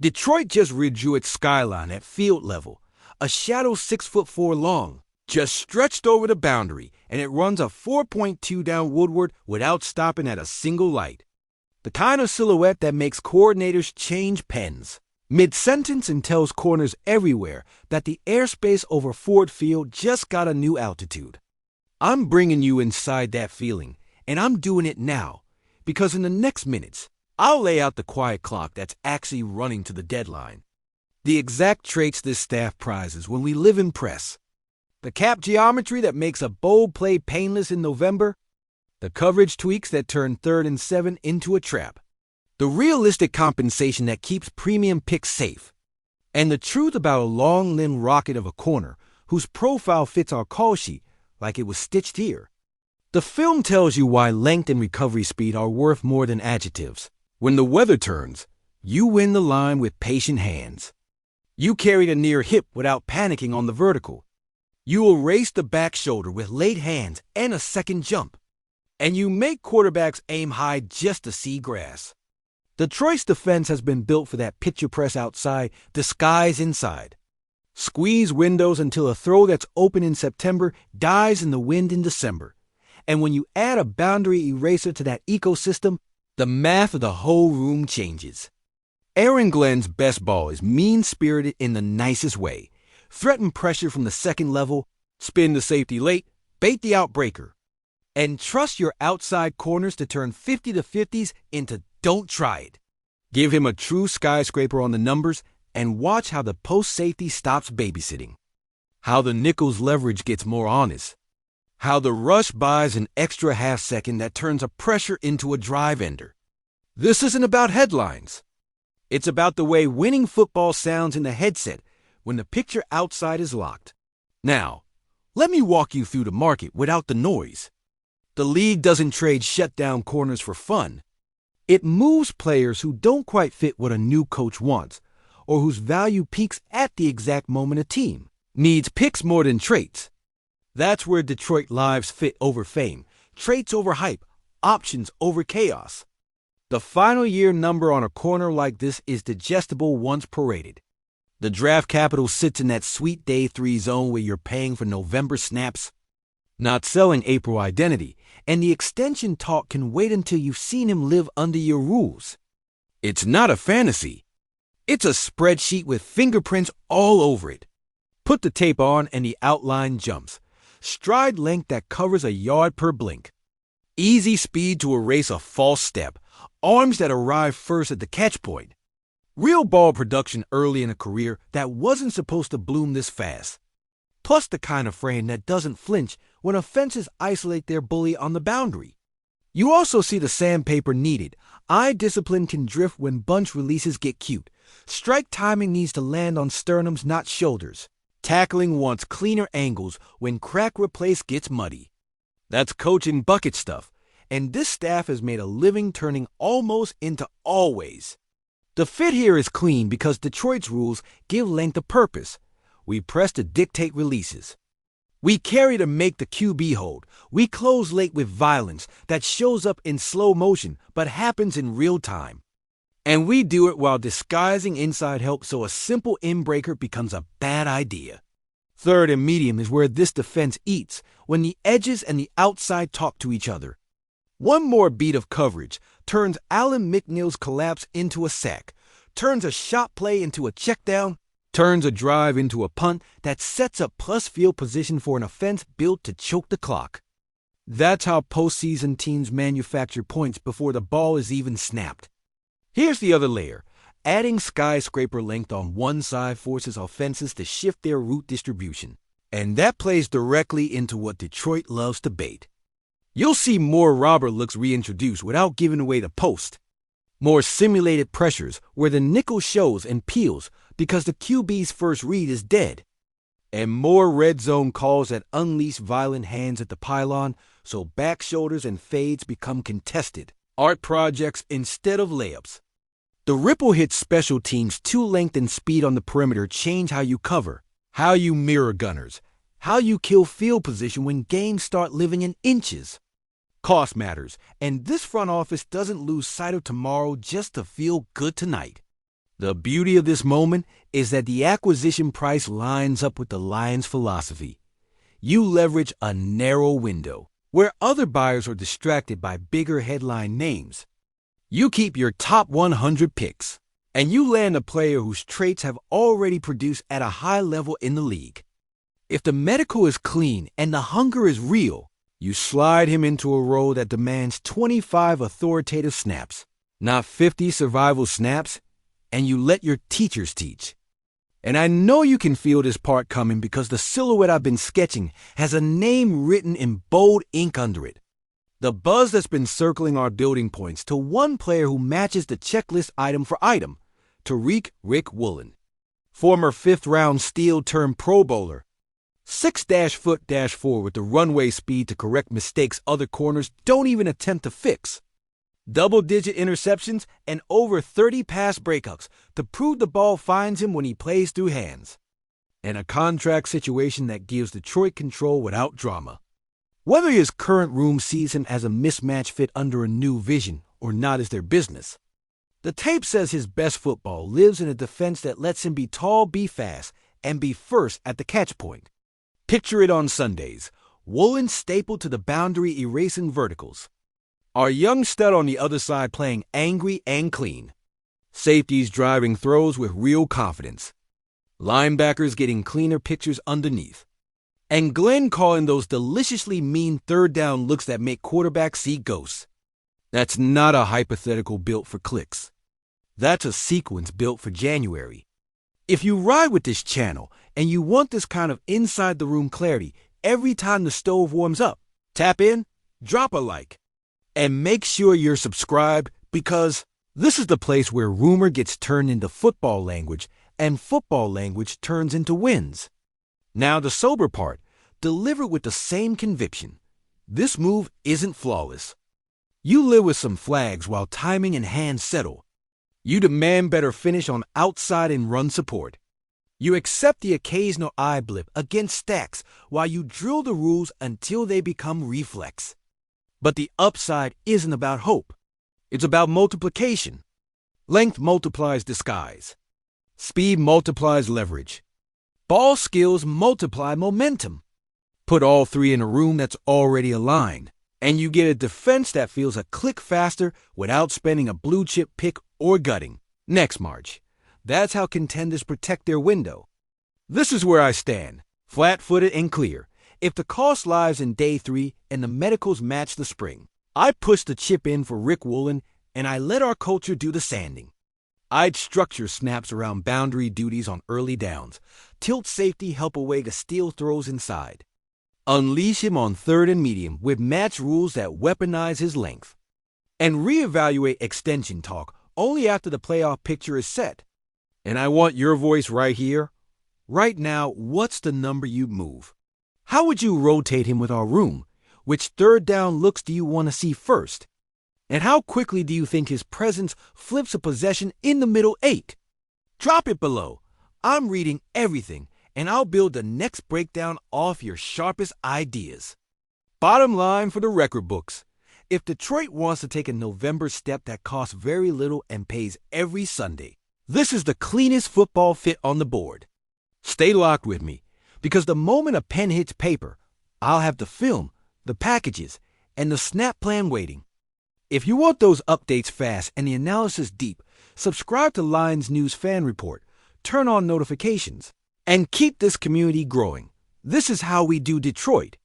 Detroit just redrew its skyline at field level, a shadow 6'4" long, just stretched over the boundary, and it runs a 4.2 down Woodward without stopping at a single light. The kind of silhouette that makes coordinators change pens mid-sentence and tells corners everywhere that the airspace over Ford Field just got a new altitude. I'm bringing you inside that feeling, and I'm doing it now, because in the next minutes, I'll lay out the quiet clock that's actually running to the deadline. The exact traits this staff prizes when we live in press. The cap geometry that makes a bold play painless in November. The coverage tweaks that turn 3rd and 7 into a trap. The realistic compensation that keeps premium picks safe. And the truth about a long-limbed rocket of a corner whose profile fits our call sheet like it was stitched here. The film tells you why length and recovery speed are worth more than adjectives. When the weather turns, you win the line with patient hands. You carry the near hip without panicking on the vertical. You erase the back shoulder with late hands and a second jump. And you make quarterbacks aim high just to see grass. Detroit's defense has been built for that picture press outside, disguise inside. Squeeze windows until a throw that's open in September dies in the wind in December. And when you add a boundary eraser to that ecosystem, the math of the whole room changes. Aaron Glenn's best ball is mean-spirited in the nicest way. Threaten pressure from the second level, spin the safety late, bait the outbreaker. And trust your outside corners to turn 50 to 50s into don't try it. Give him a true skyscraper on the numbers and watch how the post safety stops babysitting. How the nickel's leverage gets more honest. How the rush buys an extra half second that turns a pressure into a drive ender. This isn't about headlines. It's about the way winning football sounds in the headset when the picture outside is locked. Now, let me walk you through the market without the noise. The league doesn't trade shutdown corners for fun. It moves players who don't quite fit what a new coach wants, or whose value peaks at the exact moment a team needs picks more than traits. That's where Detroit lives fit over fame, traits over hype, options over chaos. The final year number on a corner like this is digestible once paraded. The draft capital sits in that sweet day 3 zone where you're paying for November snaps, not selling April identity, and the extension talk can wait until you've seen him live under your rules. It's not a fantasy. It's a spreadsheet with fingerprints all over it. Put the tape on and the outline jumps. Stride length that covers a yard per blink. Easy speed to erase a false step. Arms that arrive first at the catch point. Real ball production early in a career that wasn't supposed to bloom this fast. Plus the kind of frame that doesn't flinch when offenses isolate their bully on the boundary. You also see the sandpaper needed. Eye discipline can drift when bunch releases get cute. Strike timing needs to land on sternums, not shoulders. Tackling wants cleaner angles when crack replace gets muddy. That's coaching bucket stuff, and this staff has made a living turning almost into always. The fit here is clean because Detroit's rules give length a purpose. We press to dictate releases. We carry to make the QB hold. We close late with violence that shows up in slow motion but happens in real time. And we do it while disguising inside help so a simple in-breaker becomes a bad idea. Third and medium is where this defense eats, when the edges and the outside talk to each other. One more beat of coverage turns Alan McNeil's collapse into a sack, turns a shot play into a check down, turns a drive into a punt that sets up plus field position for an offense built to choke the clock. That's how postseason teams manufacture points before the ball is even snapped. Here's the other layer. Adding skyscraper length on one side forces offenses to shift their route distribution. And that plays directly into what Detroit loves to bait. You'll see more robber looks reintroduced without giving away the post. More simulated pressures where the nickel shows and peels because the QB's first read is dead. And more red zone calls that unleash violent hands at the pylon so back shoulders and fades become contested. Art projects instead of layups. The ripple hits special teams to length and speed on the perimeter change how you cover, how you mirror gunners, how you kill field position when games start living in inches. Cost matters, and this front office doesn't lose sight of tomorrow just to feel good tonight. The beauty of this moment is that the acquisition price lines up with the Lions' philosophy. You leverage a narrow window where other buyers are distracted by bigger headline names. You keep your top 100 picks, and you land a player whose traits have already produced at a high level in the league. If the medical is clean and the hunger is real, you slide him into a role that demands 25 authoritative snaps, not 50 survival snaps, and you let your teachers teach. And I know you can feel this part coming because the silhouette I've been sketching has a name written in bold ink under it. The buzz that's been circling our building points to one player who matches the checklist item for item, Tariq Woolen. Former 5th-round Steel-turned-Pro Bowler. 6-4 with the runway speed to correct mistakes other corners don't even attempt to fix. Double-digit interceptions and over 30 pass breakups to prove the ball finds him when he plays through hands. And a contract situation that gives Detroit control without drama. Whether his current room sees him as a mismatch fit under a new vision or not is their business. The tape says his best football lives in a defense that lets him be tall, be fast, and be first at the catch point. Picture it on Sundays, Woolen stapled to the boundary erasing verticals. Our young stud on the other side playing angry and clean. Safeties driving throws with real confidence. Linebackers getting cleaner pictures underneath. And Glenn calling those deliciously mean third down looks that make quarterbacks see ghosts. That's not a hypothetical built for clicks. That's a sequence built for January. If you ride with this channel and you want this kind of inside-the-room clarity every time the stove warms up, tap in, drop a like, and make sure you're subscribed because this is the place where rumor gets turned into football language and football language turns into wins. Now the sober part, delivered with the same conviction. This move isn't flawless. You live with some flags while timing and hands settle. You demand better finish on outside and run support. You accept the occasional eye blip against stacks while you drill the rules until they become reflex. But the upside isn't about hope. It's about multiplication. Length multiplies disguise. Speed multiplies leverage. Ball skills multiply momentum. Put all three in a room that's already aligned, and you get a defense that feels a click faster without spending a blue chip pick or gutting. Next March. That's how contenders protect their window. This is where I stand, flat-footed and clear. If the cost lies in day 3 and the medicals match the spring, I push the chip in for Tariq Woolen and I let our culture do the sanding. I'd structure snaps around boundary duties on early downs, tilt safety help away the steal throws inside. Unleash him on 3rd and medium with match rules that weaponize his length. And reevaluate extension talk only after the playoff picture is set. And I want your voice right here. Right now, what's the number you'd move? How would you rotate him with our room? Which 3rd down looks do you want to see first? And how quickly do you think his presence flips a possession in the middle 8? Drop it below. I'm reading everything, and I'll build the next breakdown off your sharpest ideas. Bottom line for the record books. If Detroit wants to take a November step that costs very little and pays every Sunday, this is the cleanest football fit on the board. Stay locked with me, because the moment a pen hits paper, I'll have the film, the packages, and the snap plan waiting. If you want those updates fast and the analysis deep, subscribe to Lions News Fan Report, turn on notifications, and keep this community growing. This is how we do Detroit.